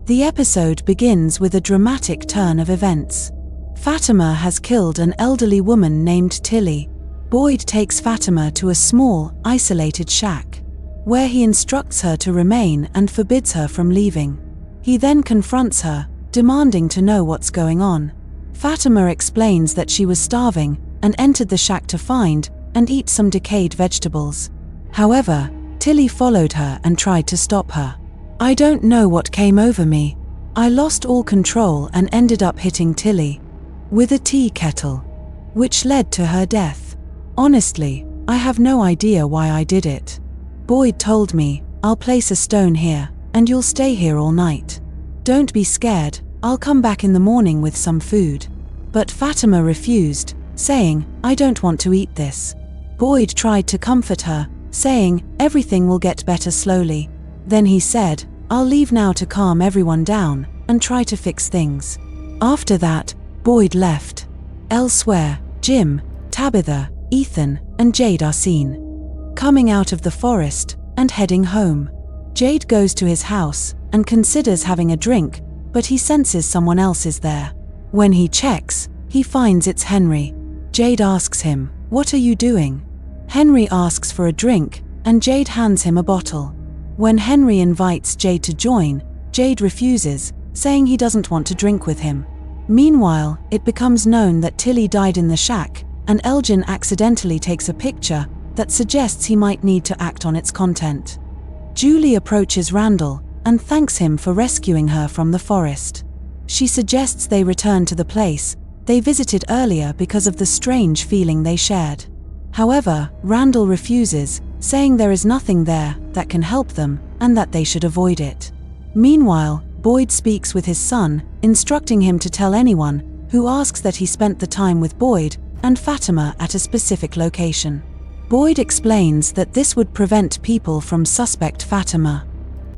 The episode begins with a dramatic turn of events. Fatima has killed an elderly woman named Tilly. Boyd takes Fatima to a small, isolated shack, where he instructs her to remain and forbids her from leaving. He then confronts her, demanding to know what's going on. Fatima explains that she was starving and entered the shack to find and eat some decayed vegetables. However, Tilly followed her and tried to stop her. "I don't know what came over me. I lost all control and ended up hitting Tilly with a tea kettle, which led to her death. Honestly, I have no idea why I did it. Boyd told me, 'I'll place a stone here, and you'll stay here all night. Don't be scared, I'll come back in the morning with some food.' But Fatima refused, saying, 'I don't want to eat this.' Boyd tried to comfort her, saying, 'Everything will get better slowly.' Then he said, 'I'll leave now to calm everyone down and try to fix things.' After that, Boyd left. Elsewhere, Jim, Tabitha, Ethan, and Jade are seen coming out of the forest and heading home. Jade goes to his house and considers having a drink, but he senses someone else is there. When he checks, he finds it's Henry. Jade asks him, "What are you doing?" Henry asks for a drink, and Jade hands him a bottle. When Henry invites Jade to join, Jade refuses, saying he doesn't want to drink with him. Meanwhile, it becomes known that Tilly died in the shack, and Elgin accidentally takes a picture that suggests he might need to act on its content. Julie approaches Randall and thanks him for rescuing her from the forest. She suggests they return to the place they visited earlier because of the strange feeling they shared. However, Randall refuses, saying there is nothing there that can help them and that they should avoid it. Meanwhile, Boyd speaks with his son, instructing him to tell anyone who asks that he spent the time with Boyd and Fatima at a specific location. Boyd explains that this would prevent people from suspect Fatima.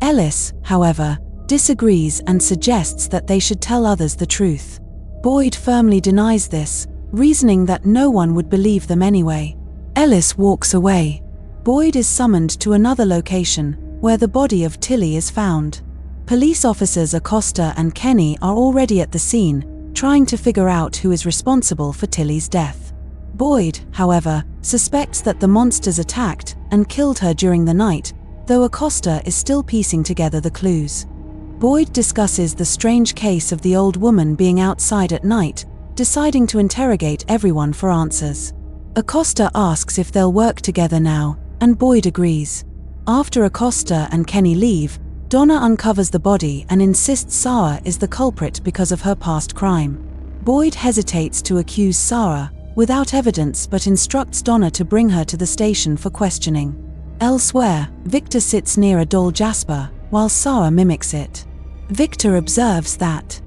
Ellis, however, disagrees and suggests that they should tell others the truth. Boyd firmly denies this, reasoning that no one would believe them anyway. Ellis walks away. Boyd is summoned to another location, where the body of Tilly is found. Police officers Acosta and Kenny are already at the scene, trying to figure out who is responsible for Tilly's death. Boyd, however, suspects that the monsters attacked and killed her during the night, though Acosta is still piecing together the clues. Boyd discusses the strange case of the old woman being outside at night, deciding to interrogate everyone for answers. Acosta asks if they'll work together now, and Boyd agrees. After Acosta and Kenny leave, Donna uncovers the body and insists Sarah is the culprit because of her past crime. Boyd hesitates to accuse Sarah, without evidence, but instructs Donna to bring her to the station for questioning. Elsewhere, Victor sits near a doll Jasper, while Sarah mimics it. Victor observes that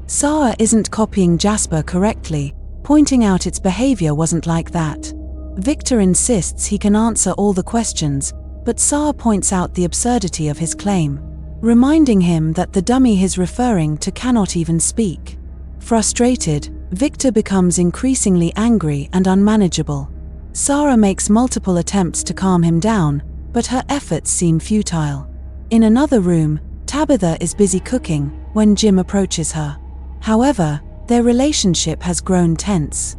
Sarah isn't copying Jasper correctly, pointing out its behavior wasn't like that. Victor insists he can answer all the questions, but Sarah points out the absurdity of his claim, reminding him that the dummy he's referring to cannot even speak. Frustrated, Victor becomes increasingly angry and unmanageable. Sarah makes multiple attempts to calm him down, but her efforts seem futile. In another room, Tabitha is busy cooking when Jim approaches her. However, their relationship has grown tense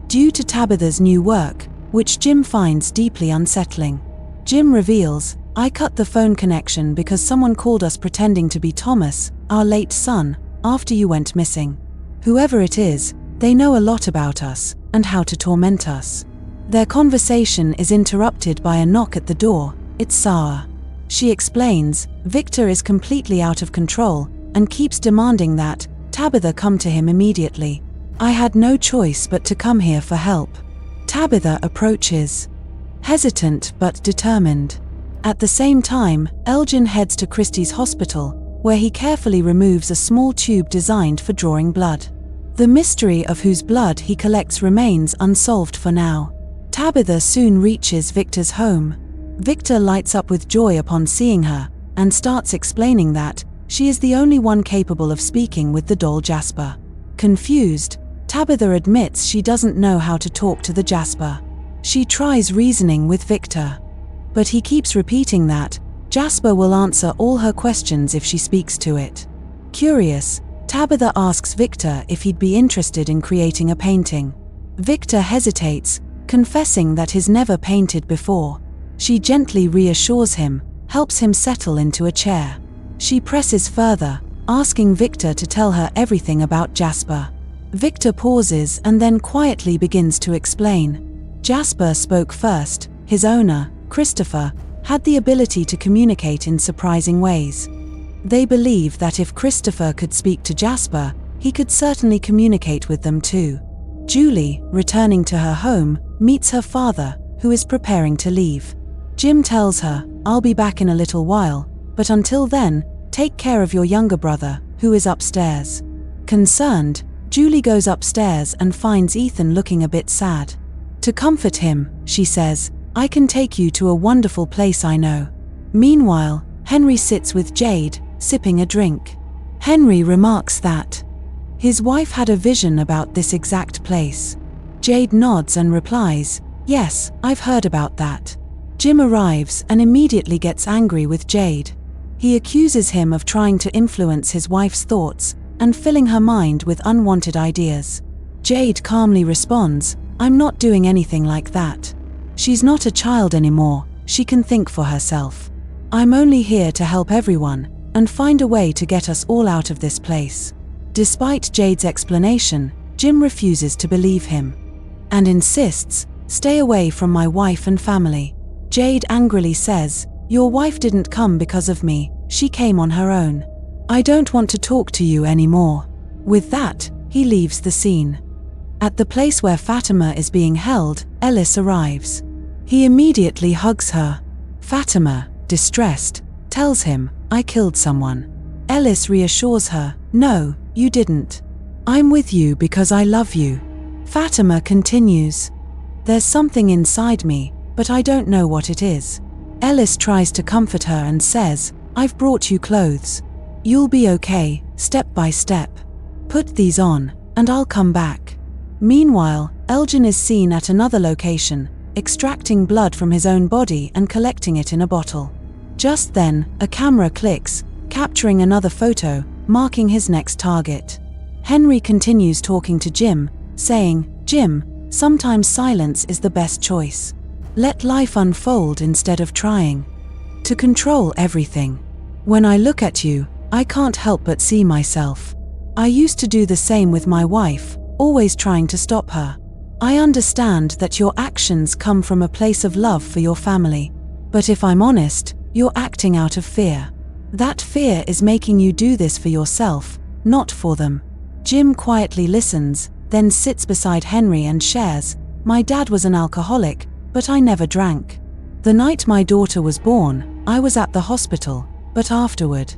due to Tabitha's new work, which Jim finds deeply unsettling. Jim reveals, "I cut the phone connection because someone called us pretending to be Thomas, our late son, after you went missing. Whoever it is, they know a lot about us and how to torment us." Their conversation is interrupted by a knock at the door. It's Sarah. She explains, Victor is completely out of control and keeps demanding that Tabitha come to him immediately. "I had no choice but to come here for help." Tabitha approaches, hesitant but determined. At the same time, Elgin heads to Christie's hospital, where he carefully removes a small tube designed for drawing blood. The mystery of whose blood he collects remains unsolved for now. Tabitha soon reaches Victor's home. Victor lights up with joy upon seeing her, and starts explaining that she is the only one capable of speaking with the doll Jasper. Confused, Tabitha admits she doesn't know how to talk to the Jasper. She tries reasoning with Victor, but he keeps repeating that Jasper will answer all her questions if she speaks to it. Curious, Tabitha asks Victor if he'd be interested in creating a painting. Victor hesitates, confessing that he's never painted before. She gently reassures him, helps him settle into a chair. She presses further, asking Victor to tell her everything about Jasper. Victor pauses and then quietly begins to explain. Jasper spoke first. His owner, Christopher, had the ability to communicate in surprising ways. They believe that if Christopher could speak to Jasper, he could certainly communicate with them too. Julie, returning to her home, meets her father, who is preparing to leave. Jim tells her, "I'll be back in a little while, but until then, take care of your younger brother, who is upstairs." Concerned, Julie goes upstairs and finds Ethan looking a bit sad. To comfort him, she says, "I can take you to a wonderful place I know." Meanwhile, Henry sits with Jade, sipping a drink. Henry remarks that his wife had a vision about this exact place. Jade nods and replies, "Yes, I've heard about that." Jim arrives and immediately gets angry with Jade. He accuses him of trying to influence his wife's thoughts and filling her mind with unwanted ideas. Jade calmly responds, "I'm not doing anything like that. She's not a child anymore, she can think for herself. I'm only here to help everyone and find a way to get us all out of this place." Despite Jade's explanation, Jim refuses to believe him and insists, "Stay away from my wife and family." Jade angrily says, "Your wife didn't come because of me, she came on her own. I don't want to talk to you anymore." With that, he leaves the scene. At the place where Fatima is being held, Ellis arrives. He immediately hugs her. Fatima, distressed, tells him, "I killed someone." Ellis reassures her, "No, you didn't. I'm with you because I love you." Fatima continues, "There's something inside me, but I don't know what it is." Ellis tries to comfort her and says, "I've brought you clothes. You'll be okay, step by step. Put these on, and I'll come back." Meanwhile, Elgin is seen at another location, extracting blood from his own body and collecting it in a bottle. Just then, a camera clicks, capturing another photo, marking his next target. Henry continues talking to Jim, saying, "Jim, sometimes silence is the best choice. Let life unfold instead of trying to control everything. When I look at you, I can't help but see myself. I used to do the same with my wife, always trying to stop her. I understand that your actions come from a place of love for your family. But if I'm honest, you're acting out of fear. That fear is making you do this for yourself, not for them." Jim quietly listens, then sits beside Henry and shares, "My dad was an alcoholic, but I never drank. The night my daughter was born, I was at the hospital, but afterward,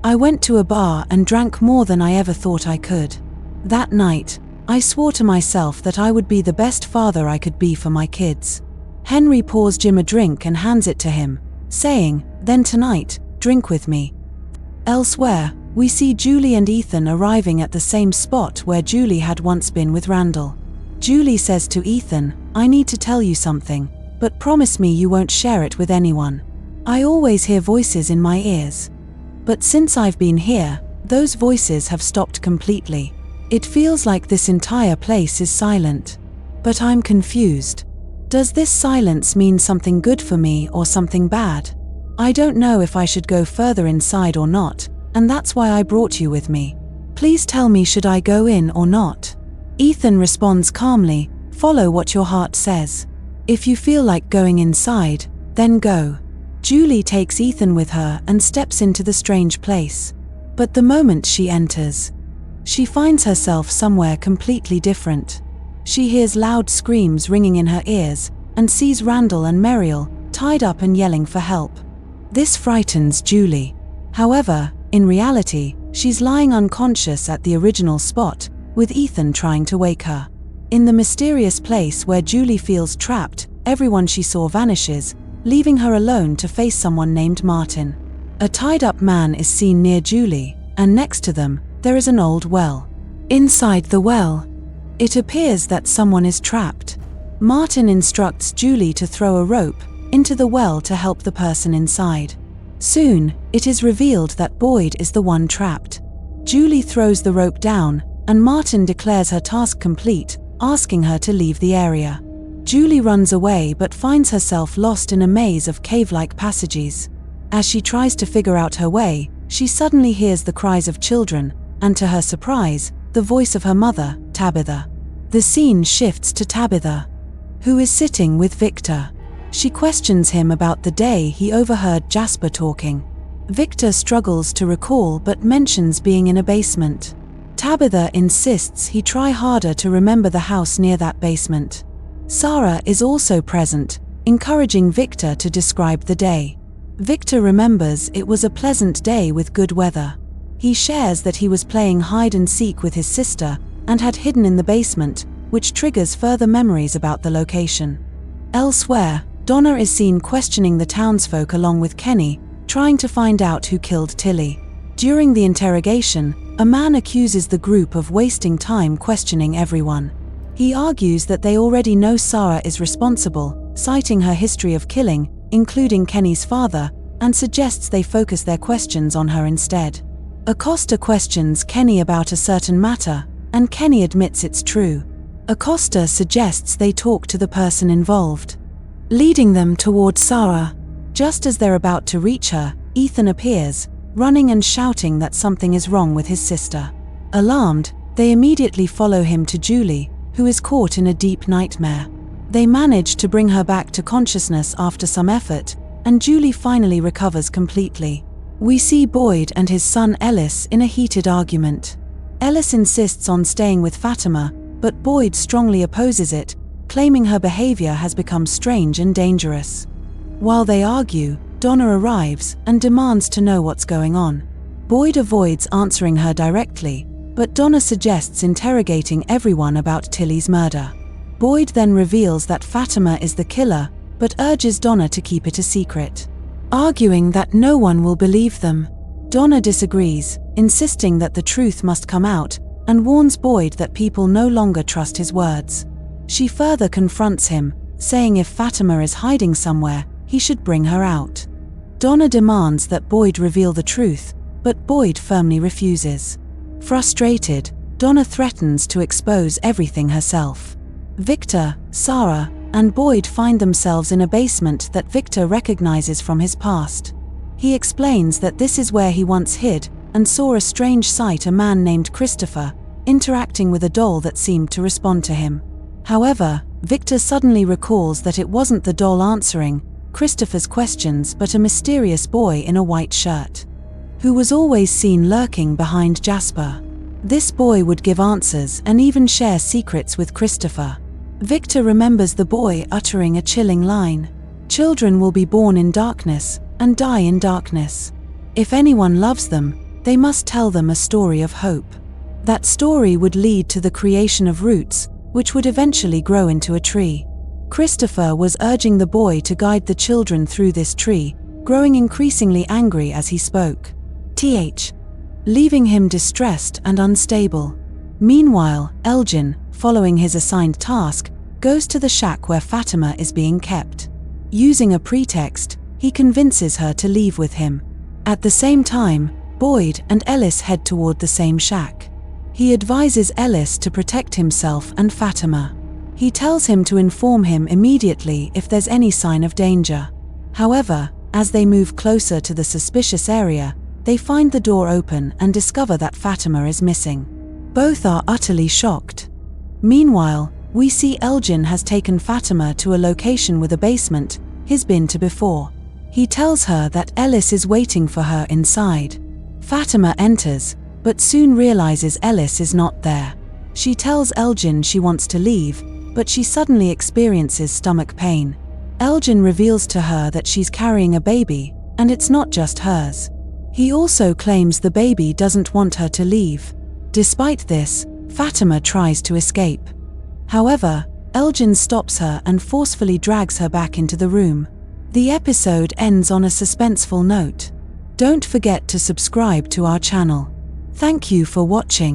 I went to a bar and drank more than I ever thought I could. That night, I swore to myself that I would be the best father I could be for my kids." Henry pours Jim a drink and hands it to him, saying, "Then tonight, drink with me." Elsewhere, we see Julie and Ethan arriving at the same spot where Julie had once been with Randall. Julie says to Ethan, "I need to tell you something, but promise me you won't share it with anyone. I always hear voices in my ears. But since I've been here, those voices have stopped completely. It feels like this entire place is silent. But I'm confused. Does this silence mean something good for me or something bad? I don't know if I should go further inside or not, and that's why I brought you with me. Please tell me, should I go in or not?" Ethan responds calmly, "Follow what your heart says. If you feel like going inside, then go." Julie takes Ethan with her and steps into the strange place. But the moment she enters, she finds herself somewhere completely different. She hears loud screams ringing in her ears and sees Randall and Muriel tied up and yelling for help. This frightens Julie. However, in reality, she's lying unconscious at the original spot, with Ethan trying to wake her. In the mysterious place where Julie feels trapped, everyone she saw vanishes, leaving her alone to face someone named Martin. A tied-up man is seen near Julie, and next to them, there is an old well. Inside the well, it appears that someone is trapped. Martin instructs Julie to throw a rope into the well to help the person inside. Soon, it is revealed that Boyd is the one trapped. Julie throws the rope down, and Martin declares her task complete, asking her to leave the area. Julie runs away but finds herself lost in a maze of cave-like passages. As she tries to figure out her way, she suddenly hears the cries of children, and to her surprise, the voice of her mother, Tabitha. The scene shifts to Tabitha, who is sitting with Victor. She questions him about the day he overheard Jasper talking. Victor struggles to recall but mentions being in a basement. Tabitha insists he try harder to remember the house near that basement. Sarah is also present, encouraging Victor to describe the day. Victor remembers it was a pleasant day with good weather. He shares that he was playing hide and seek with his sister and had hidden in the basement, which triggers further memories about the location. Elsewhere, Donna is seen questioning the townsfolk along with Kenny, trying to find out who killed Tilly. During the interrogation, a man accuses the group of wasting time questioning everyone. He argues that they already know Sarah is responsible, citing her history of killing, including Kenny's father, and suggests they focus their questions on her instead. Acosta questions Kenny about a certain matter, and Kenny admits it's true. Acosta suggests they talk to the person involved, leading them toward Sarah. Just as they're about to reach her, Ethan appears, running and shouting that something is wrong with his sister. Alarmed, they immediately follow him to Julie, who is caught in a deep nightmare. They manage to bring her back to consciousness after some effort, and Julie finally recovers completely. We see Boyd and his son Ellis in a heated argument. Ellis insists on staying with Fatima, but Boyd strongly opposes it, claiming her behavior has become strange and dangerous. While they argue, Donna arrives and demands to know what's going on. Boyd avoids answering her directly, but Donna suggests interrogating everyone about Tilly's murder. Boyd then reveals that Fatima is the killer, but urges Donna to keep it a secret, arguing that no one will believe them. Donna disagrees, insisting that the truth must come out, and warns Boyd that people no longer trust his words. She further confronts him, saying if Fatima is hiding somewhere, he should bring her out. Donna demands that Boyd reveal the truth, but Boyd firmly refuses. Frustrated, Donna threatens to expose everything herself. Victor, Sarah, and Boyd find themselves in a basement that Victor recognizes from his past. He explains that this is where he once hid and saw a strange sight: a man named Christopher interacting with a doll that seemed to respond to him. However, Victor suddenly recalls that it wasn't the doll answering Christopher's questions but a mysterious boy in a white shirt, who was always seen lurking behind Jasper. This boy would give answers and even share secrets with Christopher. Victor remembers the boy uttering a chilling line: "Children will be born in darkness and die in darkness. If anyone loves them, they must tell them a story of hope." That story would lead to the creation of roots, which would eventually grow into a tree. Christopher was urging the boy to guide the children through this tree, growing increasingly angry as he spoke, leaving him distressed and unstable. Meanwhile, Elgin, following his assigned task, goes to the shack where Fatima is being kept. Using a pretext, he convinces her to leave with him. At the same time, Boyd and Ellis head toward the same shack. He advises Ellis to protect himself and Fatima. He tells him to inform him immediately if there's any sign of danger. However, as they move closer to the suspicious area, they find the door open and discover that Fatima is missing. Both are utterly shocked. Meanwhile, we see Elgin has taken Fatima to a location with a basement he's been to before. He tells her that Ellis is waiting for her inside. Fatima enters, but soon realizes Ellis is not there. She tells Elgin she wants to leave, but she suddenly experiences stomach pain. Elgin reveals to her that she's carrying a baby, and it's not just hers. He also claims the baby doesn't want her to leave. Despite this, Fatima tries to escape. However, Elgin stops her and forcefully drags her back into the room. The episode ends on a suspenseful note. Don't forget to subscribe to our channel. Thank you for watching.